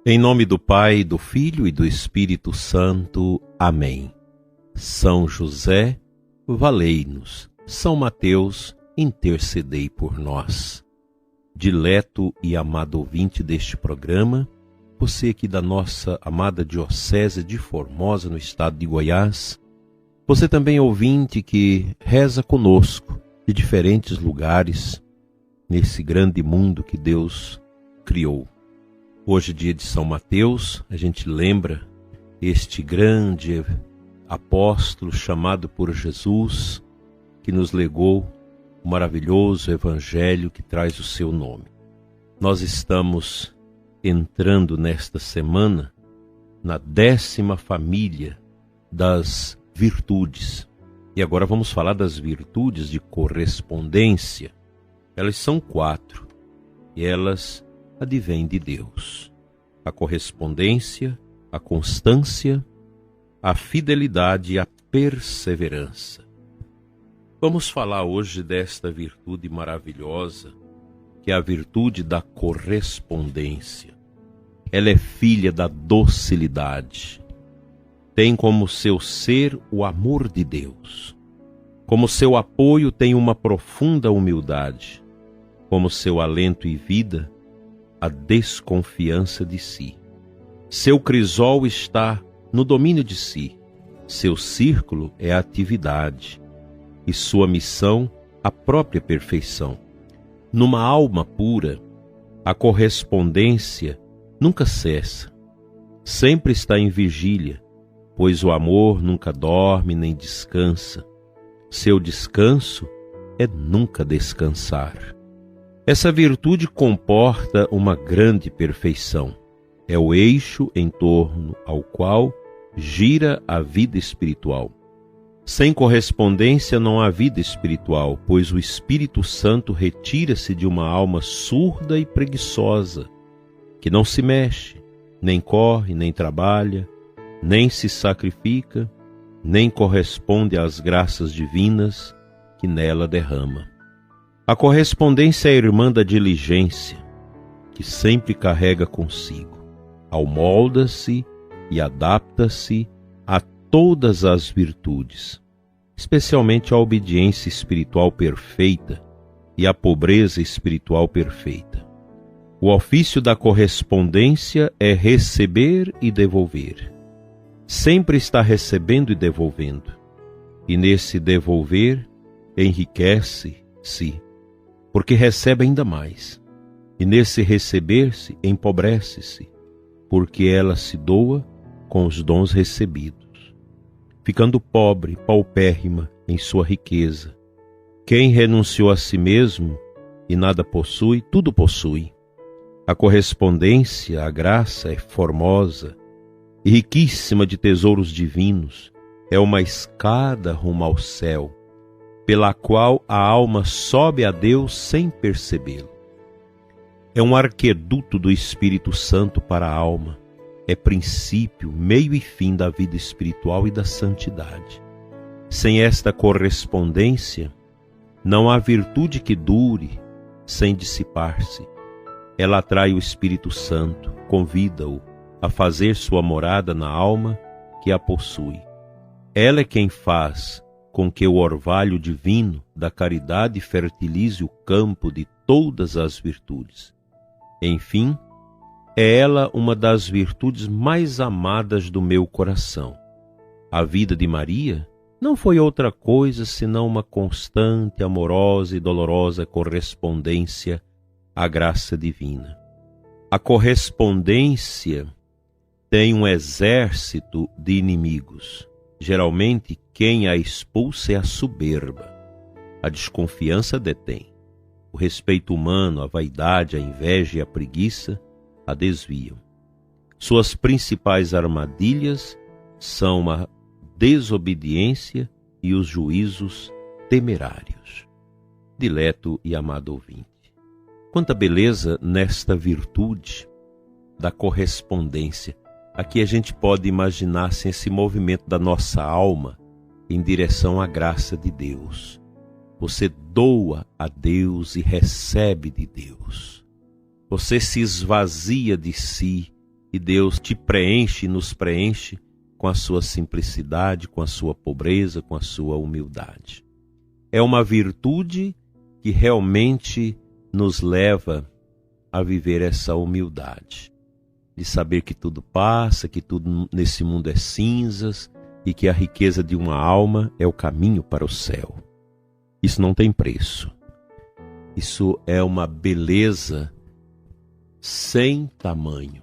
Em nome do Pai, do Filho e do Espírito Santo. Amém. São José, valei-nos. São Mateus, intercedei por nós. Dileto e amado ouvinte deste programa, você aqui da nossa amada Diocese de Formosa, no estado de Goiás, você também ouvinte que reza conosco de diferentes lugares nesse grande mundo que Deus criou. Hoje, dia de São Mateus, a gente lembra este grande apóstolo chamado por Jesus, que nos legou o maravilhoso evangelho que traz o seu nome. Nós estamos entrando nesta semana na 10ª família das virtudes. E agora vamos falar das virtudes de correspondência. Elas são 4 e elas advém de Deus: a correspondência, a constância, a fidelidade e a perseverança. Vamos falar hoje desta virtude maravilhosa, que é a virtude da correspondência. Ela é filha da docilidade. Tem como seu ser o amor de Deus. Como seu apoio tem uma profunda humildade. Como seu alento e vida, a desconfiança de si. Seu crisol está no domínio de si. Seu círculo é a atividade. E sua missão, a própria perfeição. Numa alma pura, a correspondência nunca cessa. Sempre está em vigília, pois o amor nunca dorme nem descansa. Seu descanso é nunca descansar. Essa virtude comporta uma grande perfeição. É o eixo em torno ao qual gira a vida espiritual. Sem correspondência não há vida espiritual, pois o Espírito Santo retira-se de uma alma surda e preguiçosa, que não se mexe, nem corre, nem trabalha, nem se sacrifica, nem corresponde às graças divinas que nela derrama. A correspondência é a irmã da diligência, que sempre carrega consigo, amolda-se e adapta-se a todas as virtudes, especialmente a obediência espiritual perfeita e a pobreza espiritual perfeita. O ofício da correspondência é receber e devolver. Sempre está recebendo e devolvendo, e nesse devolver enriquece-se, porque recebe ainda mais, e nesse receber-se empobrece-se, porque ela se doa com os dons recebidos, ficando pobre, paupérrima em sua riqueza. Quem renunciou a si mesmo e nada possui, tudo possui. A correspondência, a graça é formosa e riquíssima de tesouros divinos, é uma escada rumo ao céu, pela qual a alma sobe a Deus sem percebê-lo. É um arqueduto do Espírito Santo para a alma. É princípio, meio e fim da vida espiritual e da santidade. Sem esta correspondência, não há virtude que dure sem dissipar-se. Ela atrai o Espírito Santo, convida-o a fazer sua morada na alma que a possui. Ela é quem faz com que o orvalho divino da caridade fertilize o campo de todas as virtudes. Enfim, é ela uma das virtudes mais amadas do meu coração. A vida de Maria não foi outra coisa senão uma constante, amorosa e dolorosa correspondência à graça divina. A correspondência tem um exército de inimigos. Geralmente, quem a expulsa é a soberba. A desconfiança detém. O respeito humano, a vaidade, a inveja e a preguiça a desviam. Suas principais armadilhas são a desobediência e os juízos temerários. Dileto e amado ouvinte, quanta beleza nesta virtude da correspondência. Aqui a gente pode imaginar-se esse movimento da nossa alma em direção à graça de Deus. Você doa a Deus e recebe de Deus. Você se esvazia de si e Deus te preenche e nos preenche com a sua simplicidade, com a sua pobreza, com a sua humildade. É uma virtude que realmente nos leva a viver essa humildade, de saber que tudo passa, que tudo nesse mundo é cinzas e que a riqueza de uma alma é o caminho para o céu. Isso não tem preço. Isso é uma beleza sem tamanho.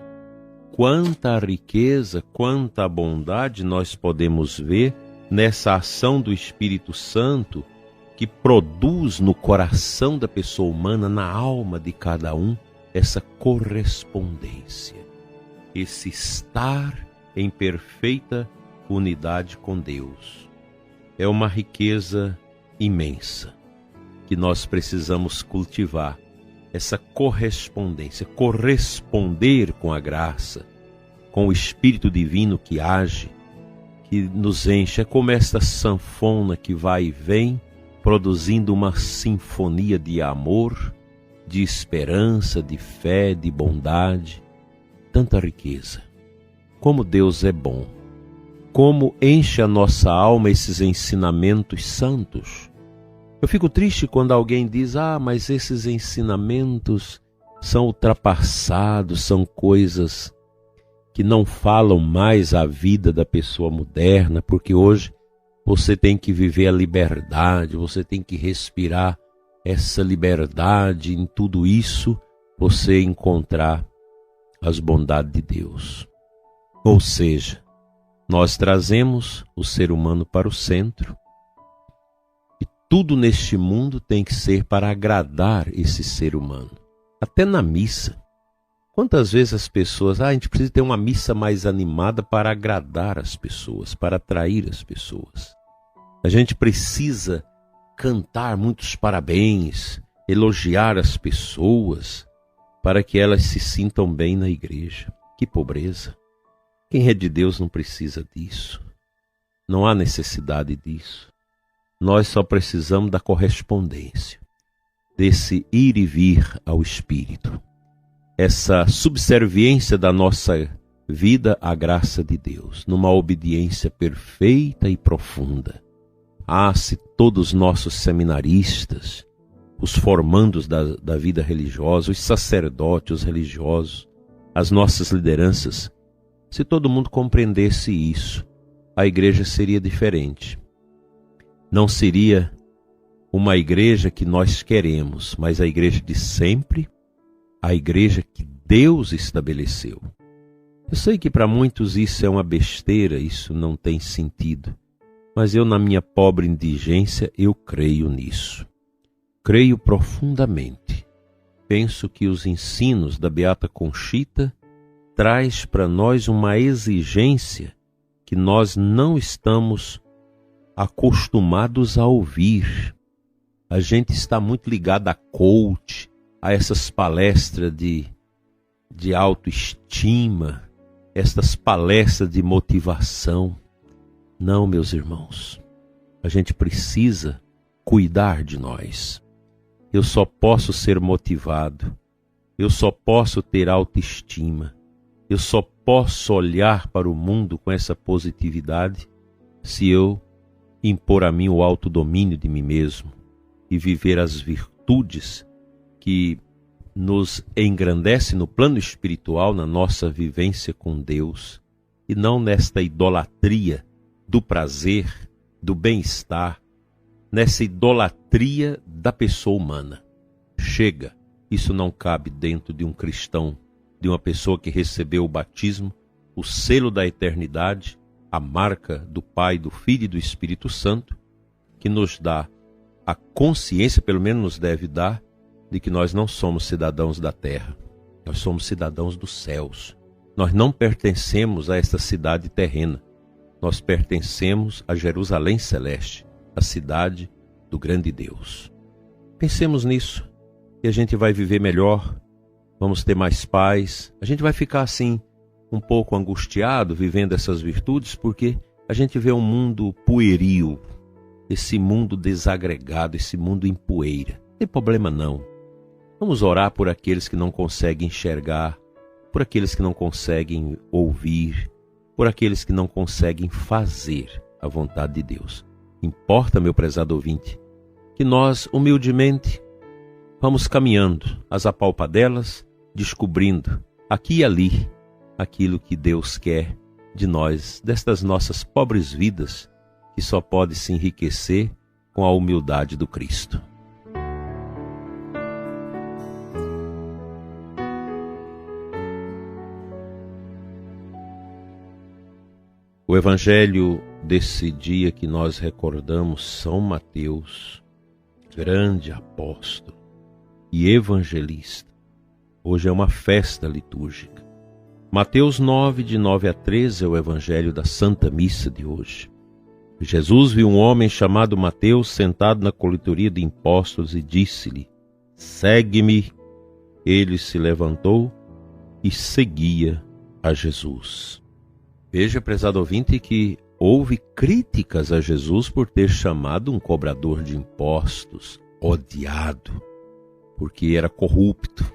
Quanta riqueza, quanta bondade nós podemos ver nessa ação do Espírito Santo que produz no coração da pessoa humana, na alma de cada um, essa correspondência, esse estar em perfeita unidade com Deus. É uma riqueza imensa que nós precisamos cultivar, essa correspondência, corresponder com a graça, com o Espírito Divino que age, que nos enche. É como esta sanfona que vai e vem, produzindo uma sinfonia de amor, de esperança, de fé, de bondade. Tanta riqueza. Como Deus é bom. Como enche a nossa alma esses ensinamentos santos. Eu fico triste quando alguém diz, mas esses ensinamentos são ultrapassados, são coisas que não falam mais a vida da pessoa moderna, porque hoje você tem que viver a liberdade, você tem que respirar essa liberdade, em tudo isso você encontrar as bondades de Deus. Ou seja, nós trazemos o ser humano para o centro, tudo neste mundo tem que ser para agradar esse ser humano. Até na missa. Quantas vezes as pessoas, a gente precisa ter uma missa mais animada para agradar as pessoas, para atrair as pessoas. A gente precisa cantar muitos parabéns, elogiar as pessoas, para que elas se sintam bem na igreja. Que pobreza! Quem é de Deus não precisa disso. Não há necessidade disso. Nós só precisamos da correspondência, desse ir e vir ao Espírito, essa subserviência da nossa vida à graça de Deus, numa obediência perfeita e profunda. Se todos os nossos seminaristas, os formandos da vida religiosa, os sacerdotes, os religiosos, as nossas lideranças, se todo mundo compreendesse isso, a igreja seria diferente. Não seria uma igreja que nós queremos, mas a igreja de sempre, a igreja que Deus estabeleceu. Eu sei que para muitos isso é uma besteira, isso não tem sentido, mas eu, na minha pobre indigência, eu creio nisso. Creio profundamente. Penso que os ensinos da Beata Conchita traz para nós uma exigência que nós não estamos acostumados a ouvir. A gente está muito ligado a coach, a essas palestras de autoestima, estas palestras de motivação. Não, meus irmãos, a gente precisa cuidar de nós. Eu só posso ser motivado, eu só posso ter autoestima, eu só posso olhar para o mundo com essa positividade se eu impor a mim o autodomínio de mim mesmo e viver as virtudes que nos engrandecem no plano espiritual, na nossa vivência com Deus, e não nesta idolatria do prazer, do bem-estar, nessa idolatria da pessoa humana. Chega, isso não cabe dentro de um cristão, de uma pessoa que recebeu o batismo, o selo da eternidade, a marca do Pai, do Filho e do Espírito Santo, que nos dá a consciência, pelo menos nos deve dar, de que nós não somos cidadãos da terra, nós somos cidadãos dos céus. Nós não pertencemos a esta cidade terrena, nós pertencemos a Jerusalém Celeste, a cidade do grande Deus. Pensemos nisso, e a gente vai viver melhor, vamos ter mais paz, a gente vai ficar assim, um pouco angustiado, vivendo essas virtudes, porque a gente vê um mundo pueril, esse mundo desagregado, esse mundo em poeira. Não tem problema não. Vamos orar por aqueles que não conseguem enxergar por aqueles que não conseguem ouvir, por aqueles que não conseguem fazer a vontade de Deus. Importa, meu prezado ouvinte, que nós, humildemente, vamos caminhando às apalpadelas, descobrindo aqui e ali aquilo que Deus quer de nós, destas nossas pobres vidas, que só pode se enriquecer com a humildade do Cristo. O evangelho desse dia que nós recordamos, São Mateus, grande apóstolo e evangelista. Hoje é uma festa litúrgica. Mateus 9, de 9 a 13 é o evangelho da Santa Missa de hoje. Jesus viu um homem chamado Mateus sentado na coletoria de impostos e disse-lhe: segue-me. Ele se levantou e seguia a Jesus. Veja, prezado ouvinte, que houve críticas a Jesus por ter chamado um cobrador de impostos odiado, porque era corrupto,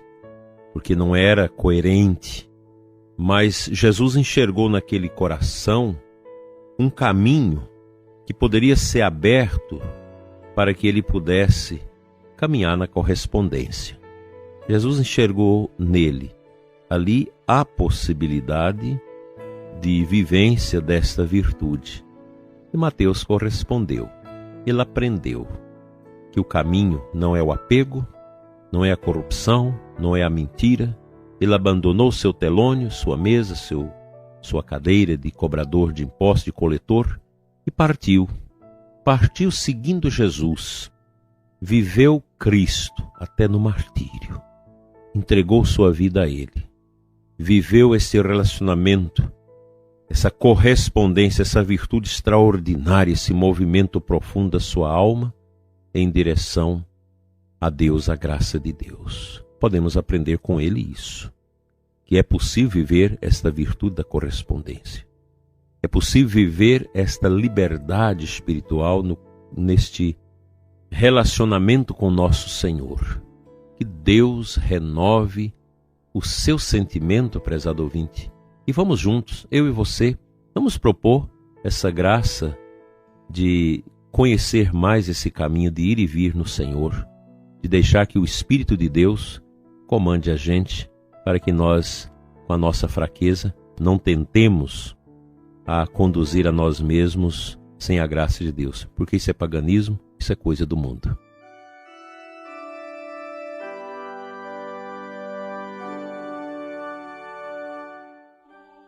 porque não era coerente. Mas Jesus enxergou naquele coração um caminho que poderia ser aberto para que ele pudesse caminhar na correspondência. Jesus enxergou nele, ali, a possibilidade de vivência desta virtude. E Mateus correspondeu. Ele aprendeu que o caminho não é o apego, não é a corrupção, não é a mentira. Ele abandonou seu telônio, sua mesa, sua cadeira de cobrador de impostos, de coletor, e partiu. Partiu seguindo Jesus. Viveu Cristo até no martírio. Entregou sua vida a Ele. Viveu esse relacionamento, essa correspondência, essa virtude extraordinária, esse movimento profundo da sua alma em direção a Deus, a graça de Deus. Podemos aprender com ele isso, que é possível viver esta virtude da correspondência. É possível viver esta liberdade espiritual neste relacionamento com nosso Senhor. Que Deus renove o seu sentimento, prezado ouvinte. E vamos juntos, eu e você, vamos propor essa graça de conhecer mais esse caminho de ir e vir no Senhor, de deixar que o Espírito de Deus comande a gente, para que nós, com a nossa fraqueza, não tentemos a conduzir a nós mesmos sem a graça de Deus, porque isso é paganismo, isso é coisa do mundo.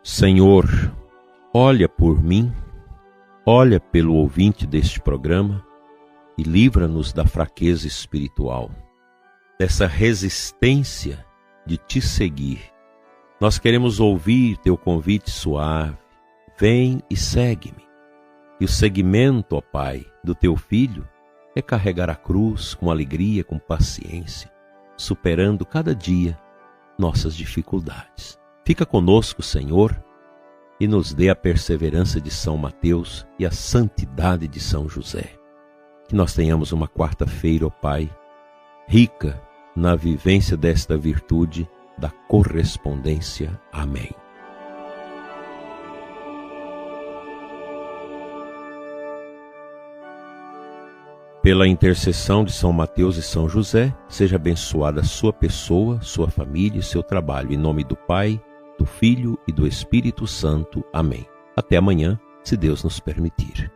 Senhor, olha por mim, olha pelo ouvinte deste programa e livra-nos da fraqueza espiritual, dessa resistência de te seguir. Nós queremos ouvir teu convite suave, vem e segue-me. E o seguimento, ó Pai, do teu Filho é carregar a cruz com alegria, com paciência, superando cada dia nossas dificuldades. Fica conosco, Senhor, e nos dê a perseverança de São Mateus e a santidade de São José. Que nós tenhamos uma quarta-feira, ó Pai, rica na vivência desta virtude da correspondência. Amém. Pela intercessão de São Mateus e São José, seja abençoada a sua pessoa, sua família e seu trabalho. Em nome do Pai, do Filho e do Espírito Santo. Amém. Até amanhã, se Deus nos permitir.